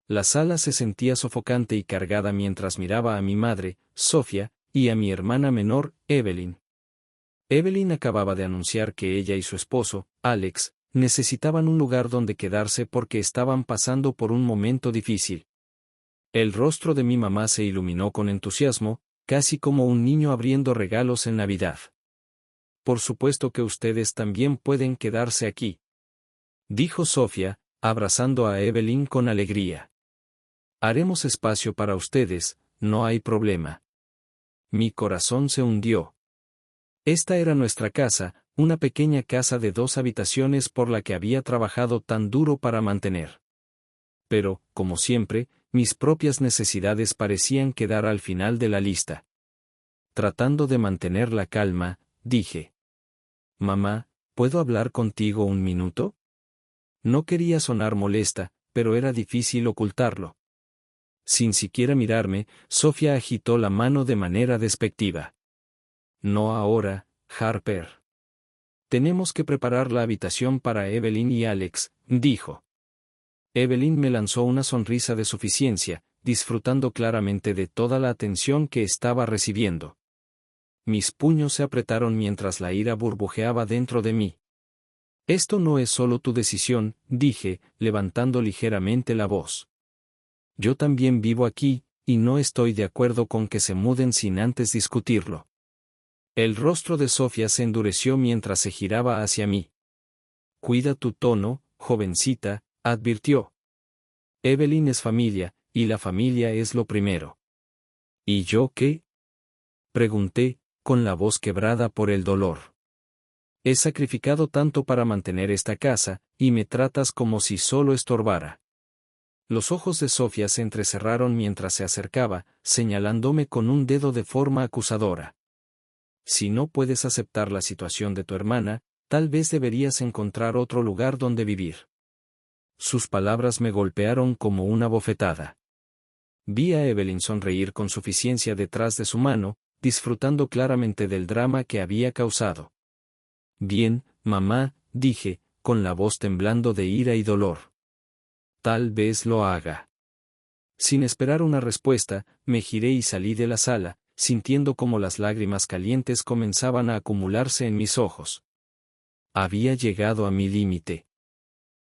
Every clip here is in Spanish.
La sala se sentía sofocante y cargada mientras miraba a mi madre, Sofía, y a mi hermana menor, Evelyn. Evelyn acababa de anunciar que ella y su esposo, Alex, necesitaban un lugar donde quedarse porque estaban pasando por un momento difícil. El rostro de mi mamá se iluminó con entusiasmo, casi como un niño abriendo regalos en Navidad. Por supuesto que ustedes también pueden quedarse aquí, dijo Sofía, abrazando a Evelyn con alegría. Haremos espacio para ustedes, no hay problema. Mi corazón se hundió. Esta era nuestra casa, una pequeña casa de 2 habitaciones por la que había trabajado tan duro para mantener. Pero, como siempre, mis propias necesidades parecían quedar al final de la lista. Tratando de mantener la calma, dije: Mamá, ¿puedo hablar contigo un minuto? No quería sonar molesta, pero era difícil ocultarlo. Sin siquiera mirarme, Sofía agitó la mano de manera despectiva. No ahora, Harper. Tenemos que preparar la habitación para Evelyn y Alex, dijo. Evelyn me lanzó una sonrisa de suficiencia, disfrutando claramente de toda la atención que estaba recibiendo. Mis puños se apretaron mientras la ira burbujeaba dentro de mí. Esto no es solo tu decisión, dije, levantando ligeramente la voz. Yo también vivo aquí, y no estoy de acuerdo con que se muden sin antes discutirlo. El rostro de Sofía se endureció mientras se giraba hacia mí. Cuida tu tono, jovencita, advirtió. Evelyn es familia, y la familia es lo primero. ¿Y yo qué? Pregunté, con la voz quebrada por el dolor. He sacrificado tanto para mantener esta casa, y me tratas como si solo estorbara. Los ojos de Sofía se entrecerraron mientras se acercaba, señalándome con un dedo de forma acusadora. Si no puedes aceptar la situación de tu hermana, tal vez deberías encontrar otro lugar donde vivir. Sus palabras me golpearon como una bofetada. Vi a Evelyn sonreír con suficiencia detrás de su mano, disfrutando claramente del drama que había causado. Bien, mamá, dije, con la voz temblando de ira y dolor. Tal vez lo haga. Sin esperar una respuesta, me giré y salí de la sala, sintiendo como las lágrimas calientes comenzaban a acumularse en mis ojos. Había llegado a mi límite.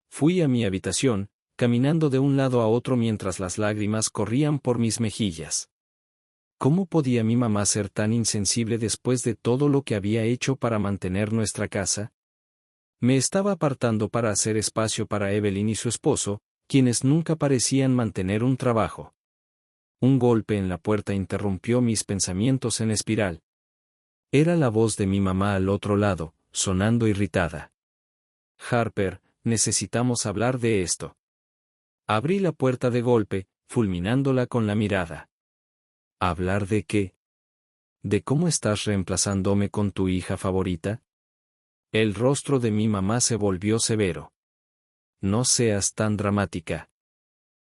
Fui a mi habitación, caminando de un lado a otro mientras las lágrimas corrían por mis mejillas. ¿Cómo podía mi mamá ser tan insensible después de todo lo que había hecho para mantener nuestra casa? Me estaba apartando para hacer espacio para Evelyn y su esposo, quienes nunca parecían mantener un trabajo. Un golpe en la puerta interrumpió mis pensamientos en espiral. Era la voz de mi mamá al otro lado, sonando irritada. Harper, necesitamos hablar de esto. Abrí la puerta de golpe, fulminándola con la mirada. ¿Hablar de qué? ¿De cómo estás reemplazándome con tu hija favorita? El rostro de mi mamá se volvió severo. No seas tan dramática.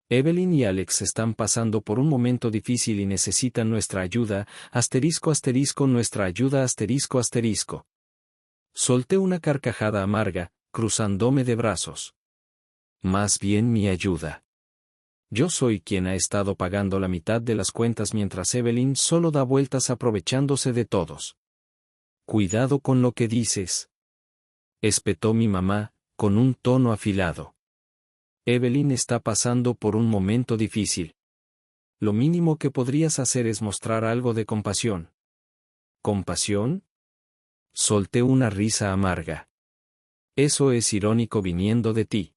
Evelyn y Alex están pasando por un momento difícil y necesitan nuestra ayuda, nuestra ayuda ***. Solté una carcajada amarga, cruzándome de brazos. Más bien mi ayuda. Yo soy quien ha estado pagando la mitad de las cuentas mientras Evelyn solo da vueltas aprovechándose de todos. Cuidado con lo que dices. Espetó mi mamá, con un tono afilado. Evelyn está pasando por un momento difícil. Lo mínimo que podrías hacer es mostrar algo de compasión. ¿Compasión? Solté una risa amarga. Eso es irónico viniendo de ti.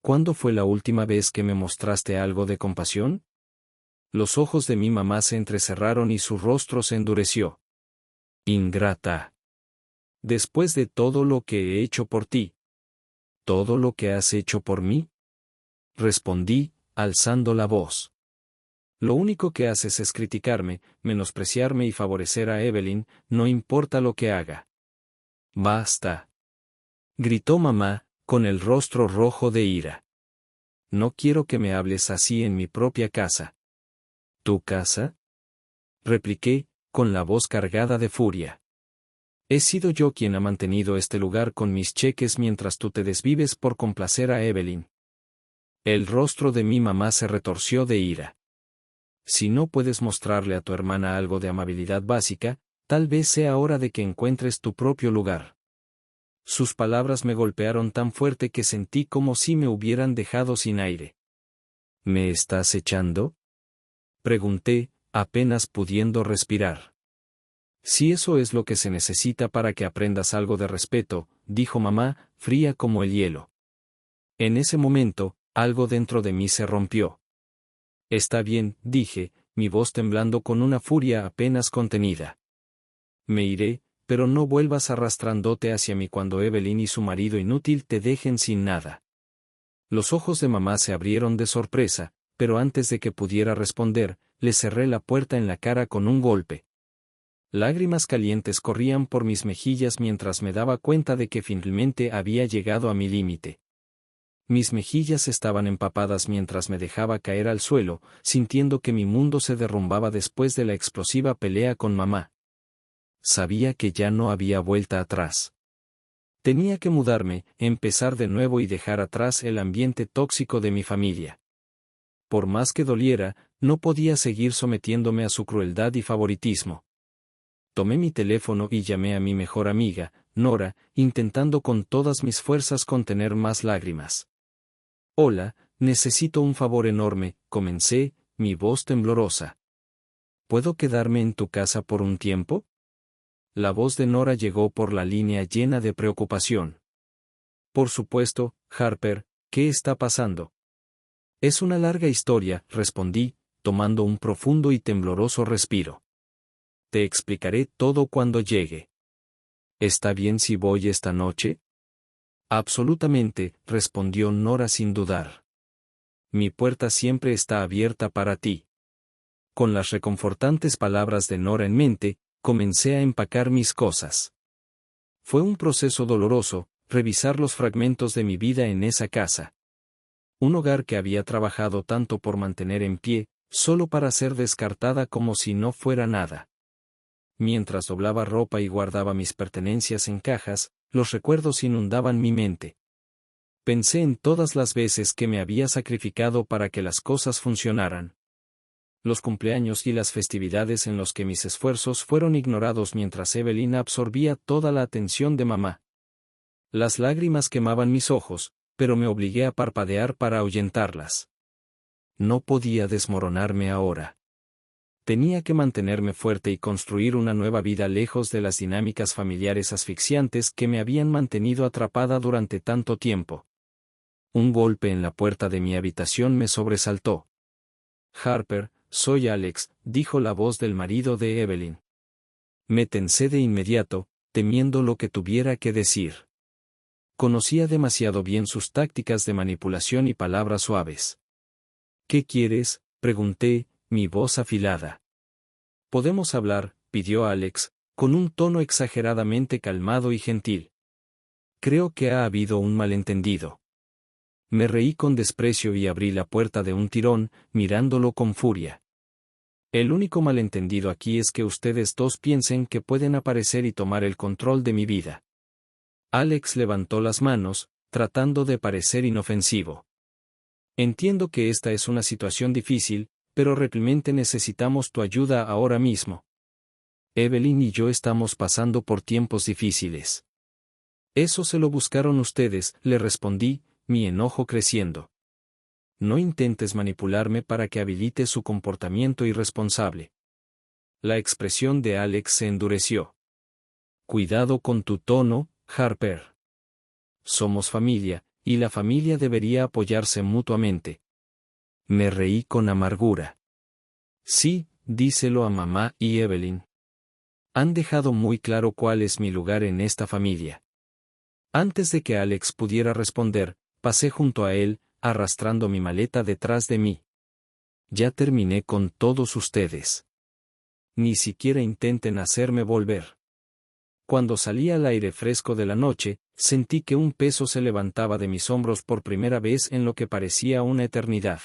¿Cuándo fue la última vez que me mostraste algo de compasión? Los ojos de mi mamá se entrecerraron y su rostro se endureció. Ingrata. Después de todo lo que he hecho por ti. ¿Todo lo que has hecho por mí? Respondí, alzando la voz. Lo único que haces es criticarme, menospreciarme y favorecer a Evelyn, no importa lo que haga. Basta. Gritó mamá, con el rostro rojo de ira. No quiero que me hables así en mi propia casa. ¿Tu casa? Repliqué, con la voz cargada de furia. He sido yo quien ha mantenido este lugar con mis cheques mientras tú te desvives por complacer a Evelyn. El rostro de mi mamá se retorció de ira. Si no puedes mostrarle a tu hermana algo de amabilidad básica, tal vez sea hora de que encuentres tu propio lugar. Sus palabras me golpearon tan fuerte que sentí como si me hubieran dejado sin aire. ¿Me estás echando?, pregunté, apenas pudiendo respirar. Si eso es lo que se necesita para que aprendas algo de respeto, dijo mamá, fría como el hielo. En ese momento, algo dentro de mí se rompió. Está bien, dije, mi voz temblando con una furia apenas contenida. Me iré, pero no vuelvas arrastrándote hacia mí cuando Evelyn y su marido inútil te dejen sin nada. Los ojos de mamá se abrieron de sorpresa, pero antes de que pudiera responder, le cerré la puerta en la cara con un golpe. Lágrimas calientes corrían por mis mejillas mientras me daba cuenta de que finalmente había llegado a mi límite. Mis mejillas estaban empapadas mientras me dejaba caer al suelo, sintiendo que mi mundo se derrumbaba después de la explosiva pelea con mamá. Sabía que ya no había vuelta atrás. Tenía que mudarme, empezar de nuevo y dejar atrás el ambiente tóxico de mi familia. Por más que doliera, no podía seguir sometiéndome a su crueldad y favoritismo. Tomé mi teléfono y llamé a mi mejor amiga, Nora, intentando con todas mis fuerzas contener más lágrimas. Hola, necesito un favor enorme, comencé, mi voz temblorosa. ¿Puedo quedarme en tu casa por un tiempo? La voz de Nora llegó por la línea llena de preocupación. Por supuesto, Harper, ¿qué está pasando? Es una larga historia, respondí, tomando un profundo y tembloroso respiro. Te explicaré todo cuando llegue. ¿Está bien si voy esta noche? Absolutamente, respondió Nora sin dudar. Mi puerta siempre está abierta para ti. Con las reconfortantes palabras de Nora en mente, comencé a empacar mis cosas. Fue un proceso doloroso, revisar los fragmentos de mi vida en esa casa. Un hogar que había trabajado tanto por mantener en pie, solo para ser descartada como si no fuera nada. Mientras doblaba ropa y guardaba mis pertenencias en cajas, los recuerdos inundaban mi mente. Pensé en todas las veces que me había sacrificado para que las cosas funcionaran. Los cumpleaños y las festividades en los que mis esfuerzos fueron ignorados mientras Evelyn absorbía toda la atención de mamá. Las lágrimas quemaban mis ojos, pero me obligué a parpadear para ahuyentarlas. No podía desmoronarme ahora. Tenía que mantenerme fuerte y construir una nueva vida lejos de las dinámicas familiares asfixiantes que me habían mantenido atrapada durante tanto tiempo. Un golpe en la puerta de mi habitación me sobresaltó. Harper, soy Alex, dijo la voz del marido de Evelyn. Me tensé de inmediato, temiendo lo que tuviera que decir. Conocía demasiado bien sus tácticas de manipulación y palabras suaves. ¿Qué quieres?, pregunté, mi voz afilada. Podemos hablar, pidió Alex, con un tono exageradamente calmado y gentil. Creo que ha habido un malentendido. Me reí con desprecio y abrí la puerta de un tirón, mirándolo con furia. El único malentendido aquí es que ustedes dos piensen que pueden aparecer y tomar el control de mi vida. Alex levantó las manos, tratando de parecer inofensivo. Entiendo que esta es una situación difícil, pero realmente necesitamos tu ayuda ahora mismo. Evelyn y yo estamos pasando por tiempos difíciles. Eso se lo buscaron ustedes, le respondí, mi enojo creciendo. No intentes manipularme para que habilite su comportamiento irresponsable. La expresión de Alex se endureció. Cuidado con tu tono, Harper. Somos familia, y la familia debería apoyarse mutuamente. Me reí con amargura. Sí, díselo a mamá y Evelyn. Han dejado muy claro cuál es mi lugar en esta familia. Antes de que Alex pudiera responder, pasé junto a él, arrastrando mi maleta detrás de mí. Ya terminé con todos ustedes. Ni siquiera intenten hacerme volver. Cuando salí al aire fresco de la noche, sentí que un peso se levantaba de mis hombros por primera vez en lo que parecía una eternidad.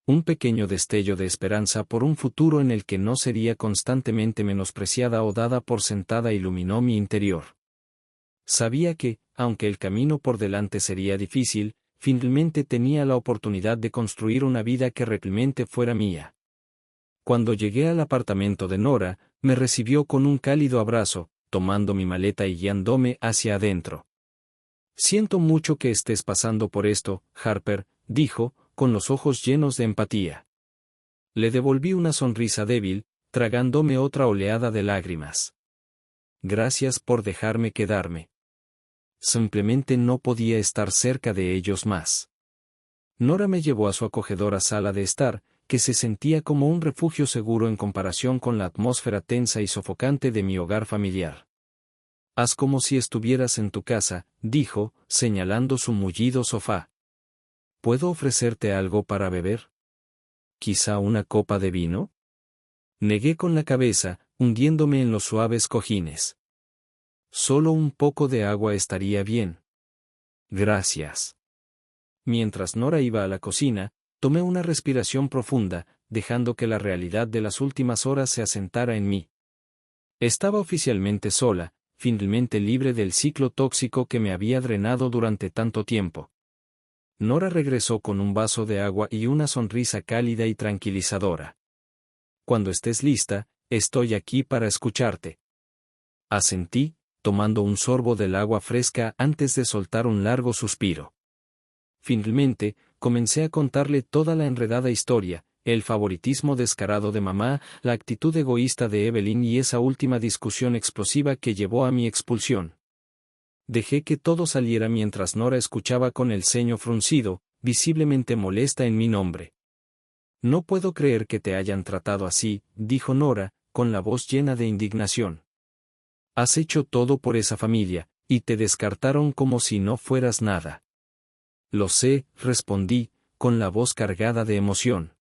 Un pequeño destello de esperanza por un futuro en el que no sería constantemente menospreciada o dada por sentada iluminó mi interior. Sabía que, aunque el camino por delante sería difícil, finalmente tenía la oportunidad de construir una vida que realmente fuera mía. Cuando llegué al apartamento de Nora, me recibió con un cálido abrazo, tomando mi maleta y guiándome hacia adentro. Siento mucho que estés pasando por esto, Harper, dijo, con los ojos llenos de empatía. Le devolví una sonrisa débil, tragándome otra oleada de lágrimas. Gracias por dejarme quedarme. Simplemente no podía estar cerca de ellos más. Nora me llevó a su acogedora sala de estar, que se sentía como un refugio seguro en comparación con la atmósfera tensa y sofocante de mi hogar familiar. Haz como si estuvieras en tu casa, dijo, señalando su mullido sofá. ¿Puedo ofrecerte algo para beber? ¿Quizá una copa de vino? Negué con la cabeza, hundiéndome en los suaves cojines. Solo un poco de agua estaría bien. Gracias. Mientras Nora iba a la cocina, tomé una respiración profunda, dejando que la realidad de las últimas horas se asentara en mí. Estaba oficialmente sola, finalmente libre del ciclo tóxico que me había drenado durante tanto tiempo. Nora regresó con un vaso de agua y una sonrisa cálida y tranquilizadora. Cuando estés lista, estoy aquí para escucharte. Asentí, tomando un sorbo del agua fresca antes de soltar un largo suspiro. Finalmente, comencé a contarle toda la enredada historia, el favoritismo descarado de mamá, la actitud egoísta de Evelyn y esa última discusión explosiva que llevó a mi expulsión. Dejé que todo saliera mientras Nora escuchaba con el ceño fruncido, visiblemente molesta en mi nombre. No puedo creer que te hayan tratado así, dijo Nora, con la voz llena de indignación. Has hecho todo por esa familia, y te descartaron como si no fueras nada. Lo sé, respondí, con la voz cargada de emoción.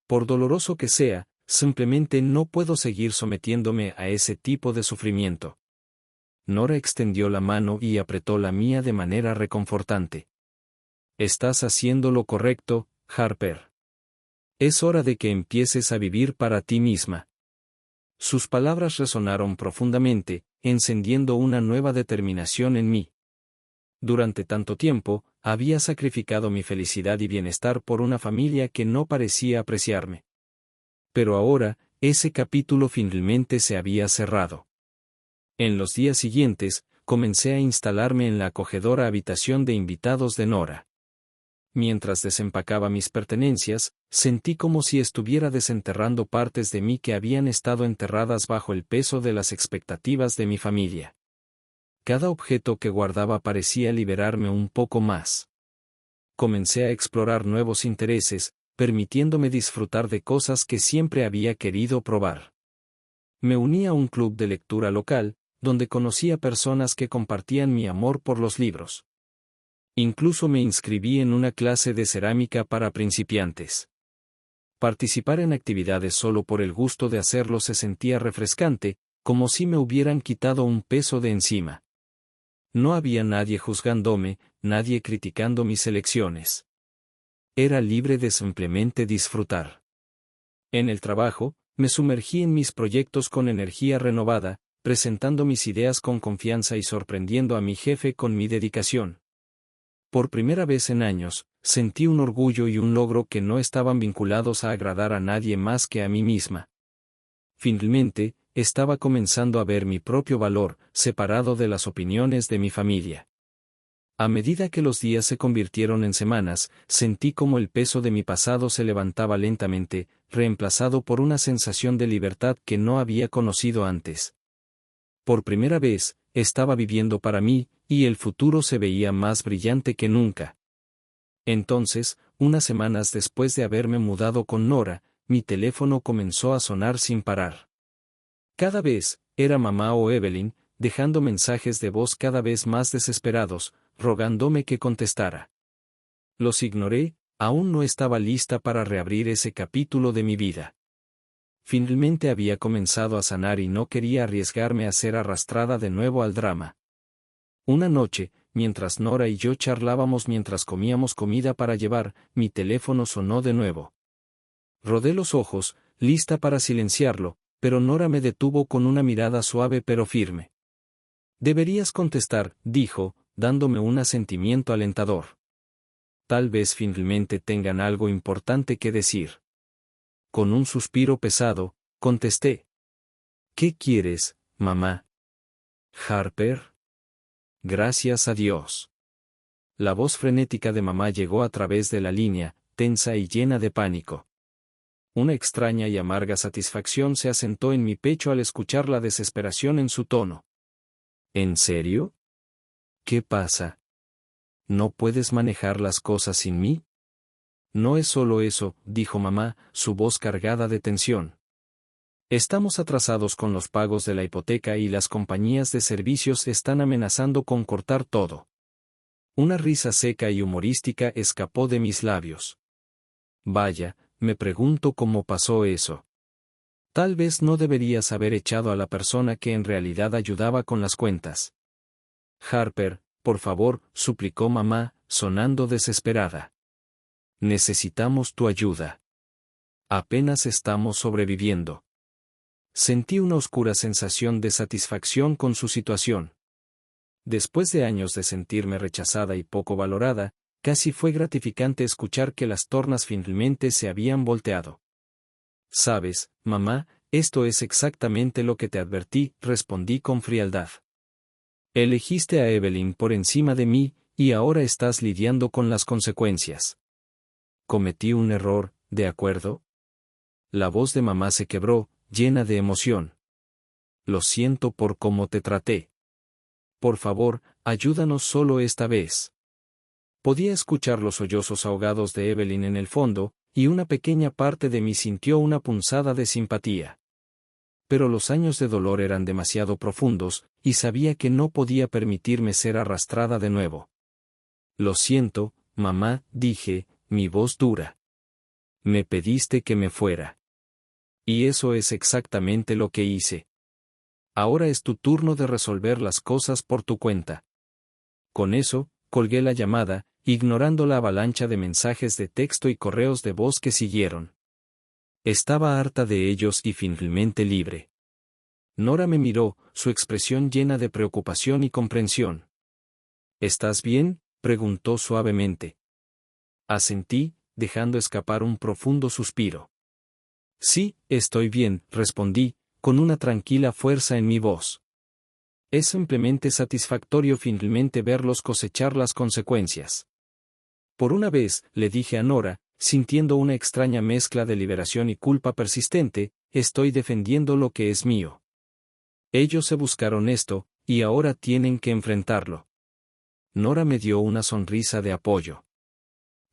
Por doloroso que sea, simplemente no puedo seguir sometiéndome a ese tipo de sufrimiento. Nora extendió la mano y apretó la mía de manera reconfortante. Estás haciendo lo correcto, Harper. Es hora de que empieces a vivir para ti misma. Sus palabras resonaron profundamente, encendiendo una nueva determinación en mí. Durante tanto tiempo, había sacrificado mi felicidad y bienestar por una familia que no parecía apreciarme. Pero ahora, ese capítulo finalmente se había cerrado. En los días siguientes, comencé a instalarme en la acogedora habitación de invitados de Nora. Mientras desempacaba mis pertenencias, sentí como si estuviera desenterrando partes de mí que habían estado enterradas bajo el peso de las expectativas de mi familia. Cada objeto que guardaba parecía liberarme un poco más. Comencé a explorar nuevos intereses, permitiéndome disfrutar de cosas que siempre había querido probar. Me uní a un club de lectura local, donde conocí a personas que compartían mi amor por los libros. Incluso me inscribí en una clase de cerámica para principiantes. Participar en actividades solo por el gusto de hacerlo se sentía refrescante, como si me hubieran quitado un peso de encima. No había nadie juzgándome, nadie criticando mis elecciones. Era libre de simplemente disfrutar. En el trabajo, me sumergí en mis proyectos con energía renovada, presentando mis ideas con confianza y sorprendiendo a mi jefe con mi dedicación. Por primera vez en años, sentí un orgullo y un logro que no estaban vinculados a agradar a nadie más que a mí misma. Finalmente, estaba comenzando a ver mi propio valor, separado de las opiniones de mi familia. A medida que los días se convirtieron en semanas, sentí como el peso de mi pasado se levantaba lentamente, reemplazado por una sensación de libertad que no había conocido antes. Por primera vez, estaba viviendo para mí, y el futuro se veía más brillante que nunca. Entonces, unas semanas después de haberme mudado con Nora, mi teléfono comenzó a sonar sin parar. Cada vez, era mamá o Evelyn, dejando mensajes de voz cada vez más desesperados, rogándome que contestara. Los ignoré, aún no estaba lista para reabrir ese capítulo de mi vida. Finalmente había comenzado a sanar y no quería arriesgarme a ser arrastrada de nuevo al drama. Una noche, mientras Nora y yo charlábamos mientras comíamos comida para llevar, mi teléfono sonó de nuevo. Rodé los ojos, lista para silenciarlo, pero Nora me detuvo con una mirada suave pero firme. Deberías contestar, dijo, dándome un asentimiento alentador. Tal vez finalmente tengan algo importante que decir. Con un suspiro pesado, contesté. ¿Qué quieres, mamá? Harper. Gracias a Dios. La voz frenética de mamá llegó a través de la línea, tensa y llena de pánico. Una extraña y amarga satisfacción se asentó en mi pecho al escuchar la desesperación en su tono. ¿En serio? ¿Qué pasa? ¿No puedes manejar las cosas sin mí? No es solo eso, dijo mamá, su voz cargada de tensión. Estamos atrasados con los pagos de la hipoteca y las compañías de servicios están amenazando con cortar todo. Una risa seca y humorística escapó de mis labios. Vaya, me pregunto cómo pasó eso. Tal vez no deberías haber echado a la persona que en realidad ayudaba con las cuentas. Harper, por favor, suplicó mamá, sonando desesperada. Necesitamos tu ayuda. Apenas estamos sobreviviendo. Sentí una oscura sensación de satisfacción con su situación. Después de años de sentirme rechazada y poco valorada, casi fue gratificante escuchar que las tornas finalmente se habían volteado. Sabes, mamá, esto es exactamente lo que te advertí, respondí con frialdad. Elegiste a Evelyn por encima de mí, y ahora estás lidiando con las consecuencias. Cometí un error, ¿de acuerdo? La voz de mamá se quebró, llena de emoción. Lo siento por cómo te traté. Por favor, ayúdanos solo esta vez. Podía escuchar los sollozos ahogados de Evelyn en el fondo, y una pequeña parte de mí sintió una punzada de simpatía. Pero los años de dolor eran demasiado profundos, y sabía que no podía permitirme ser arrastrada de nuevo. Lo siento, mamá, dije, mi voz dura. Me pediste que me fuera. Y eso es exactamente lo que hice. Ahora es tu turno de resolver las cosas por tu cuenta. Con eso, colgué la llamada, ignorando la avalancha de mensajes de texto y correos de voz que siguieron. Estaba harta de ellos y finalmente libre. Nora me miró, su expresión llena de preocupación y comprensión. ¿Estás bien?, preguntó suavemente. Asentí, dejando escapar un profundo suspiro. Sí, estoy bien, respondí, con una tranquila fuerza en mi voz. Es simplemente satisfactorio finalmente verlos cosechar las consecuencias. Por una vez, le dije a Nora, sintiendo una extraña mezcla de liberación y culpa persistente, estoy defendiendo lo que es mío. Ellos se buscaron esto, y ahora tienen que enfrentarlo. Nora me dio una sonrisa de apoyo.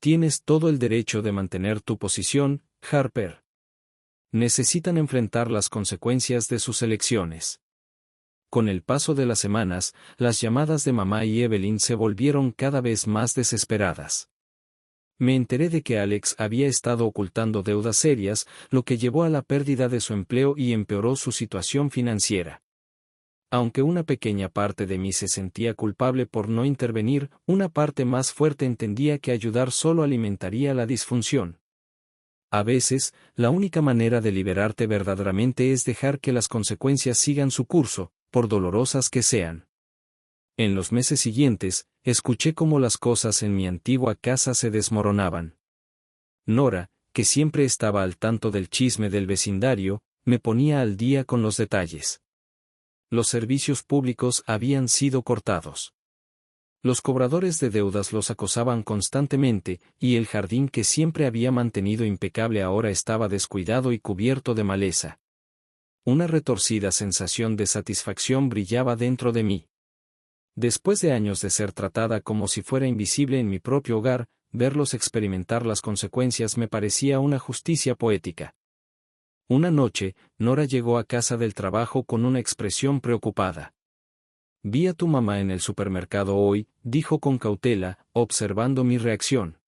Tienes todo el derecho de mantener tu posición, Harper. Necesitan enfrentar las consecuencias de sus elecciones. Con el paso de las semanas, las llamadas de mamá y Evelyn se volvieron cada vez más desesperadas. Me enteré de que Alex había estado ocultando deudas serias, lo que llevó a la pérdida de su empleo y empeoró su situación financiera. Aunque una pequeña parte de mí se sentía culpable por no intervenir, una parte más fuerte entendía que ayudar solo alimentaría la disfunción. A veces, la única manera de liberarte verdaderamente es dejar que las consecuencias sigan su curso, por dolorosas que sean. En los meses siguientes, escuché cómo las cosas en mi antigua casa se desmoronaban. Nora, que siempre estaba al tanto del chisme del vecindario, me ponía al día con los detalles. Los servicios públicos habían sido cortados. Los cobradores de deudas los acosaban constantemente, y el jardín que siempre había mantenido impecable ahora estaba descuidado y cubierto de maleza. Una retorcida sensación de satisfacción brillaba dentro de mí. Después de años de ser tratada como si fuera invisible en mi propio hogar, verlos experimentar las consecuencias me parecía una justicia poética. Una noche, Nora llegó a casa del trabajo con una expresión preocupada. Vi a tu mamá en el supermercado hoy, dijo con cautela, observando mi reacción.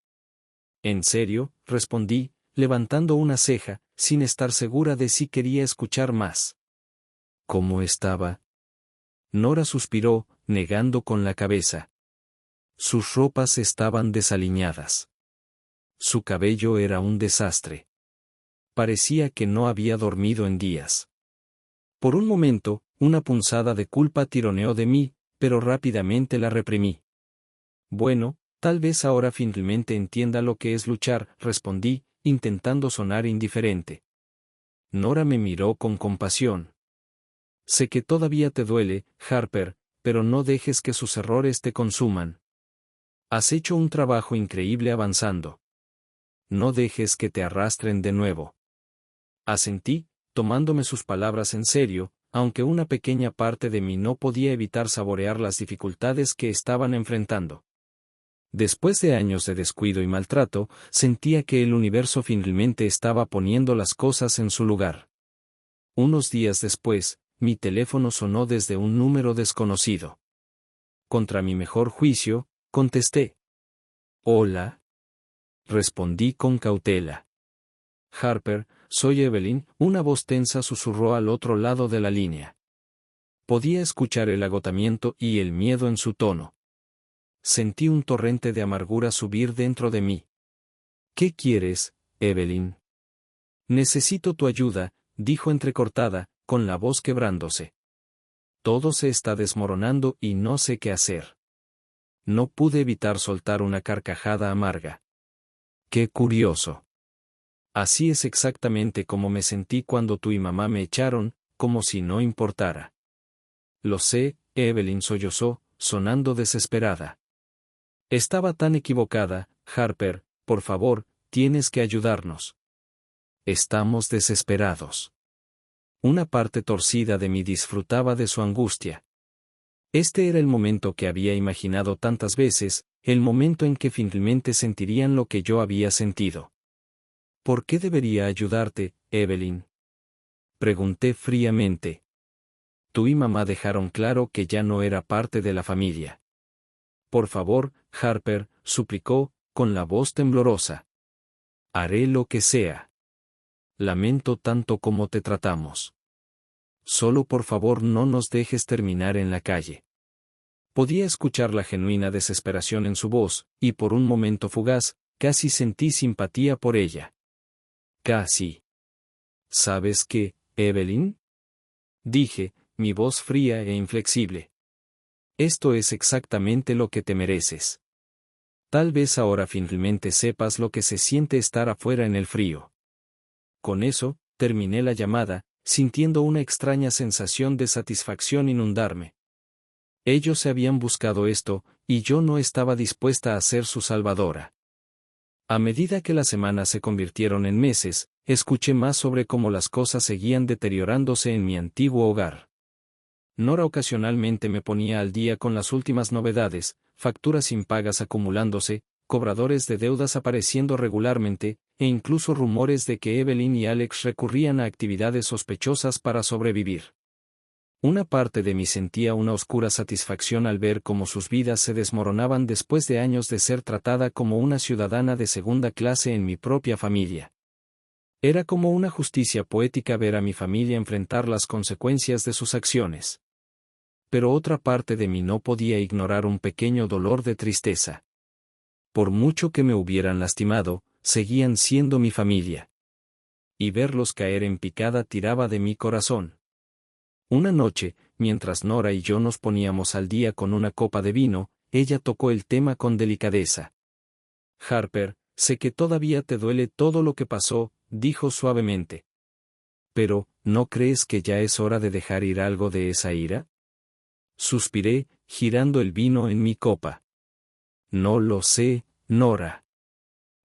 ¿En serio?, respondí, levantando una ceja, sin estar segura de si quería escuchar más. ¿Cómo estaba? Nora suspiró, negando con la cabeza. Sus ropas estaban desaliñadas. Su cabello era un desastre. Parecía que no había dormido en días. Por un momento, una punzada de culpa tironeó de mí, pero rápidamente la reprimí. Bueno, Tal vez ahora finalmente entienda lo que es luchar, respondí, intentando sonar indiferente. Nora me miró con compasión. Sé que todavía te duele, Harper, pero no dejes que sus errores te consuman. Has hecho un trabajo increíble avanzando. No dejes que te arrastren de nuevo. Asentí, tomándome sus palabras en serio, aunque una pequeña parte de mí no podía evitar saborear las dificultades que estaban enfrentando. Después de años de descuido y maltrato, sentía que el universo finalmente estaba poniendo las cosas en su lugar. Unos días después, mi teléfono sonó desde un número desconocido. Contra mi mejor juicio, contesté. Hola. Respondí con cautela. Harper, soy Evelyn, una voz tensa susurró al otro lado de la línea. Podía escuchar el agotamiento y el miedo en su tono. Sentí un torrente de amargura subir dentro de mí. ¿Qué quieres, Evelyn? Necesito tu ayuda, dijo entrecortada, con la voz quebrándose. Todo se está desmoronando y no sé qué hacer. No pude evitar soltar una carcajada amarga. ¡Qué curioso! Así es exactamente como me sentí cuando tú y mamá me echaron, como si no importara. Lo sé, Evelyn sollozó, sonando desesperada. Estaba tan equivocada, Harper, por favor, tienes que ayudarnos. Estamos desesperados. Una parte torcida de mí disfrutaba de su angustia. Este era el momento que había imaginado tantas veces, el momento en que finalmente sentirían lo que yo había sentido. ¿Por qué debería ayudarte, Evelyn? Pregunté fríamente. Tú y mamá dejaron claro que ya no era parte de la familia. Por favor, Harper, suplicó, con la voz temblorosa. Haré lo que sea. Lamento tanto como te tratamos. Solo por favor no nos dejes terminar en la calle. Podía escuchar la genuina desesperación en su voz, y por un momento fugaz, casi sentí simpatía por ella. Casi. ¿Sabes qué, Evelyn? Dije, mi voz fría e inflexible. Esto es exactamente lo que te mereces. Tal vez ahora finalmente sepas lo que se siente estar afuera en el frío. Con eso, terminé la llamada, sintiendo una extraña sensación de satisfacción inundarme. Ellos se habían buscado esto, y yo no estaba dispuesta a ser su salvadora. A medida que las semanas se convirtieron en meses, escuché más sobre cómo las cosas seguían deteriorándose en mi antiguo hogar. Nora ocasionalmente me ponía al día con las últimas novedades, facturas impagas acumulándose, cobradores de deudas apareciendo regularmente, e incluso rumores de que Evelyn y Alex recurrían a actividades sospechosas para sobrevivir. Una parte de mí sentía una oscura satisfacción al ver cómo sus vidas se desmoronaban después de años de ser tratada como una ciudadana de segunda clase en mi propia familia. Era como una justicia poética ver a mi familia enfrentar las consecuencias de sus acciones. Pero otra parte de mí no podía ignorar un pequeño dolor de tristeza. Por mucho que me hubieran lastimado, seguían siendo mi familia. Y verlos caer en picada tiraba de mi corazón. Una noche, mientras Nora y yo nos poníamos al día con una copa de vino, ella tocó el tema con delicadeza. Harper, sé que todavía te duele todo lo que pasó, dijo suavemente. Pero, ¿no crees que ya es hora de dejar ir algo de esa ira? Suspiré, girando el vino en mi copa. No lo sé, Nora.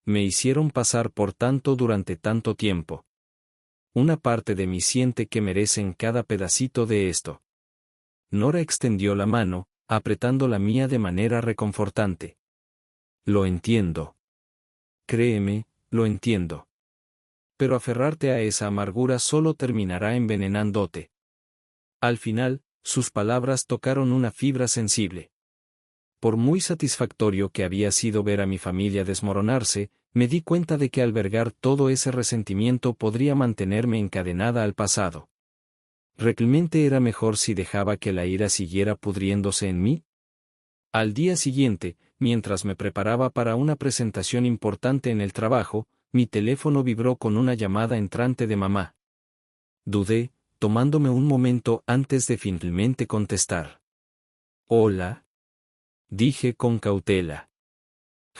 Me hicieron pasar por tanto durante tanto tiempo. Una parte de mí siente que merecen cada pedacito de esto. Nora extendió la mano, apretando la mía de manera reconfortante. Lo entiendo. Créeme, lo entiendo. Pero aferrarte a esa amargura solo terminará envenenándote. Al final, sus palabras tocaron una fibra sensible. Por muy satisfactorio que había sido ver a mi familia desmoronarse, me di cuenta de que albergar todo ese resentimiento podría mantenerme encadenada al pasado. ¿Realmente era mejor si dejaba que la ira siguiera pudriéndose en mí? Al día siguiente, mientras me preparaba para una presentación importante en el trabajo, mi teléfono vibró con una llamada entrante de mamá. Dudé, tomándome un momento antes de finalmente contestar. Hola. Dije con cautela.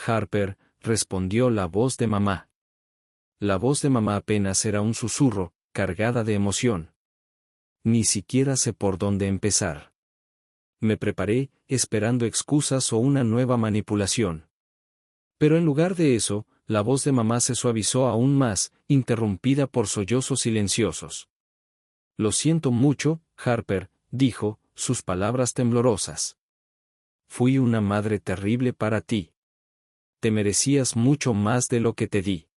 Harper, respondió la voz de mamá. La voz de mamá apenas era un susurro, cargada de emoción. Ni siquiera sé por dónde empezar. Me preparé, esperando excusas o una nueva manipulación. Pero en lugar de eso, la voz de mamá se suavizó aún más, interrumpida por sollozos silenciosos. Lo siento mucho, Harper, dijo, sus palabras temblorosas. Fui una madre terrible para ti. Te merecías mucho más de lo que te di.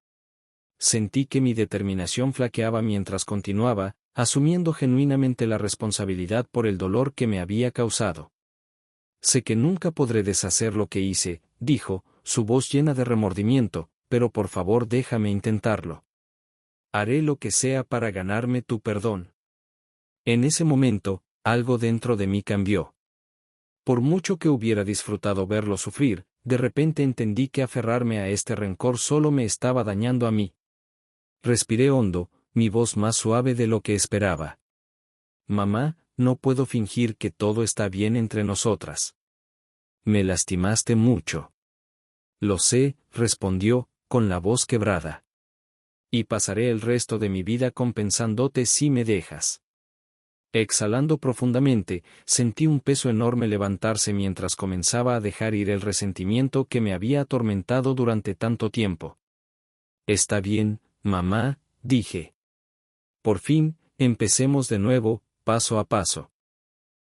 Sentí que mi determinación flaqueaba mientras continuaba, asumiendo genuinamente la responsabilidad por el dolor que me había causado. Sé que nunca podré deshacer lo que hice, dijo, su voz llena de remordimiento, pero por favor déjame intentarlo. Haré lo que sea para ganarme tu perdón. En ese momento, algo dentro de mí cambió. Por mucho que hubiera disfrutado verlo sufrir, de repente entendí que aferrarme a este rencor solo me estaba dañando a mí. Respiré hondo, mi voz más suave de lo que esperaba. Mamá, no puedo fingir que todo está bien entre nosotras. Me lastimaste mucho. Lo sé, respondió, con la voz quebrada. Y pasaré el resto de mi vida compensándote si me dejas. Exhalando profundamente, sentí un peso enorme levantarse mientras comenzaba a dejar ir el resentimiento que me había atormentado durante tanto tiempo. Está bien, mamá, dije. Por fin, empecemos de nuevo, paso a paso.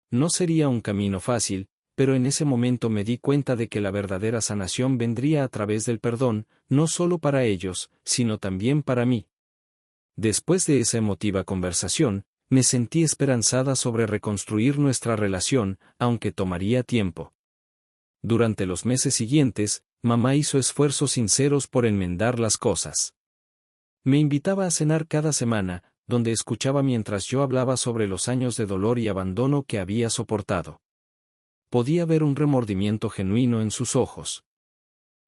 No sería un camino fácil, pero en ese momento me di cuenta de que la verdadera sanación vendría a través del perdón, no solo para ellos, sino también para mí. Después de esa emotiva conversación, me sentí esperanzada sobre reconstruir nuestra relación, aunque tomaría tiempo. Durante los meses siguientes, mamá hizo esfuerzos sinceros por enmendar las cosas. Me invitaba a cenar cada semana, donde escuchaba mientras yo hablaba sobre los años de dolor y abandono que había soportado. Podía ver un remordimiento genuino en sus ojos.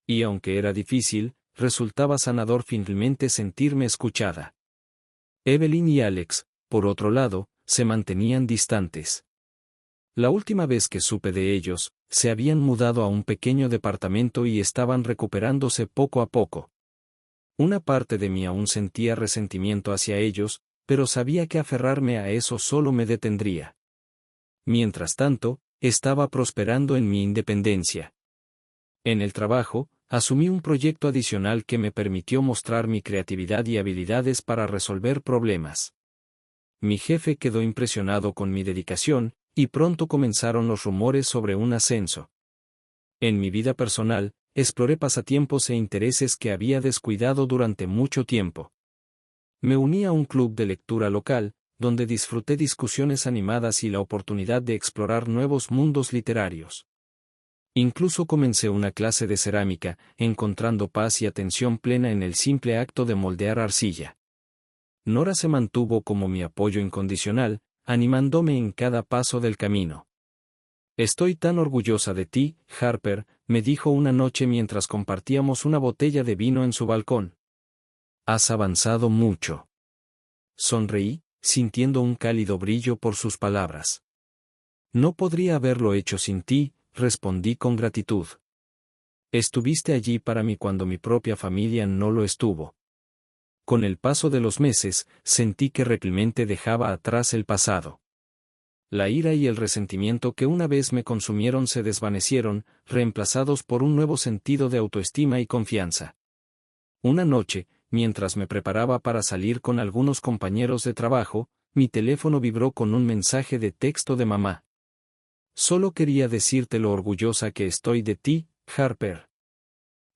Y aunque era difícil, resultaba sanador finalmente sentirme escuchada. Evelyn y Alex, por otro lado, se mantenían distantes. La última vez que supe de ellos, se habían mudado a un pequeño departamento y estaban recuperándose poco a poco. Una parte de mí aún sentía resentimiento hacia ellos, pero sabía que aferrarme a eso solo me detendría. Mientras tanto, estaba prosperando en mi independencia. En el trabajo, asumí un proyecto adicional que me permitió mostrar mi creatividad y habilidades para resolver problemas. Mi jefe quedó impresionado con mi dedicación, y pronto comenzaron los rumores sobre un ascenso. En mi vida personal, exploré pasatiempos e intereses que había descuidado durante mucho tiempo. Me uní a un club de lectura local, donde disfruté discusiones animadas y la oportunidad de explorar nuevos mundos literarios. Incluso comencé una clase de cerámica, encontrando paz y atención plena en el simple acto de moldear arcilla. Nora se mantuvo como mi apoyo incondicional, animándome en cada paso del camino. Estoy tan orgullosa de ti, Harper, me dijo una noche mientras compartíamos una botella de vino en su balcón. Has avanzado mucho. Sonreí, sintiendo un cálido brillo por sus palabras. No podría haberlo hecho sin ti, respondí con gratitud. Estuviste allí para mí cuando mi propia familia no lo estuvo. Con el paso de los meses, sentí que realmente dejaba atrás el pasado. La ira y el resentimiento que una vez me consumieron se desvanecieron, reemplazados por un nuevo sentido de autoestima y confianza. Una noche, mientras me preparaba para salir con algunos compañeros de trabajo, mi teléfono vibró con un mensaje de texto de mamá. Solo quería decirte lo orgullosa que estoy de ti, Harper.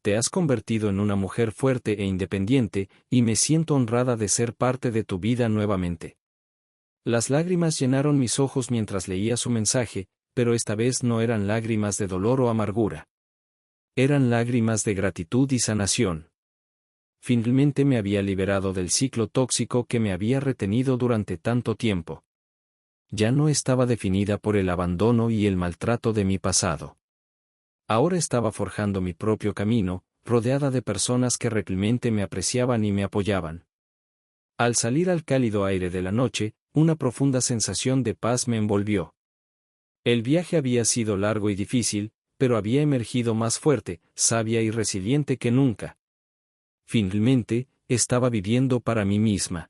Te has convertido en una mujer fuerte e independiente, y me siento honrada de ser parte de tu vida nuevamente. Las lágrimas llenaron mis ojos mientras leía su mensaje, pero esta vez no eran lágrimas de dolor o amargura. Eran lágrimas de gratitud y sanación. Finalmente me había liberado del ciclo tóxico que me había retenido durante tanto tiempo. Ya no estaba definida por el abandono y el maltrato de mi pasado. Ahora estaba forjando mi propio camino, rodeada de personas que realmente me apreciaban y me apoyaban. Al salir al cálido aire de la noche, una profunda sensación de paz me envolvió. El viaje había sido largo y difícil, pero había emergido más fuerte, sabia y resiliente que nunca. Finalmente, estaba viviendo para mí misma.